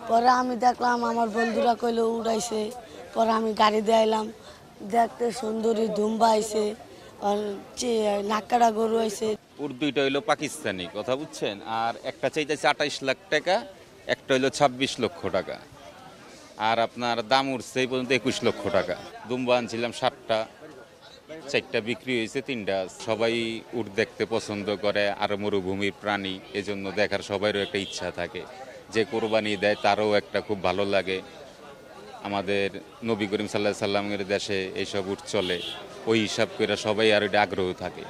পরে আমি দেখলাম আমার বন্ধুরা কইলো উড়াইছে, পরে আমি গাড়ি দিয়ে আইলাম, দেখতে সুন্দরী দুম্বা আইছে, নাক্কাড়া গরু আইছে। দুইটা হইলো পাকিস্তানি, কথা বুঝছেন, আর একটা চাইতেছে 28 লাখ টাকা, একটা হইলো 26 লক্ষ টাকা, আর আপনার দাম উঠছে এই পর্যন্ত 21 লক্ষ টাকা। দুম্বা আনছিলাম 7টা, 4টা বিক্রি হয়েছে, 3টা। সবাই উট দেখতে পছন্দ করে, আর মরুভূমির প্রাণী, এজন্য দেখার সবাইরও একটা ইচ্ছা থাকে। যে কোরবানি দেয় তারও একটা খুব ভালো লাগে। আমাদের নবী করিম সাল্লাল্লাহু আলাইহি সাল্লামের দেশে এইসব উট চলে, ওই হিসাব করে সবাই আর আগ্রহ থাকে।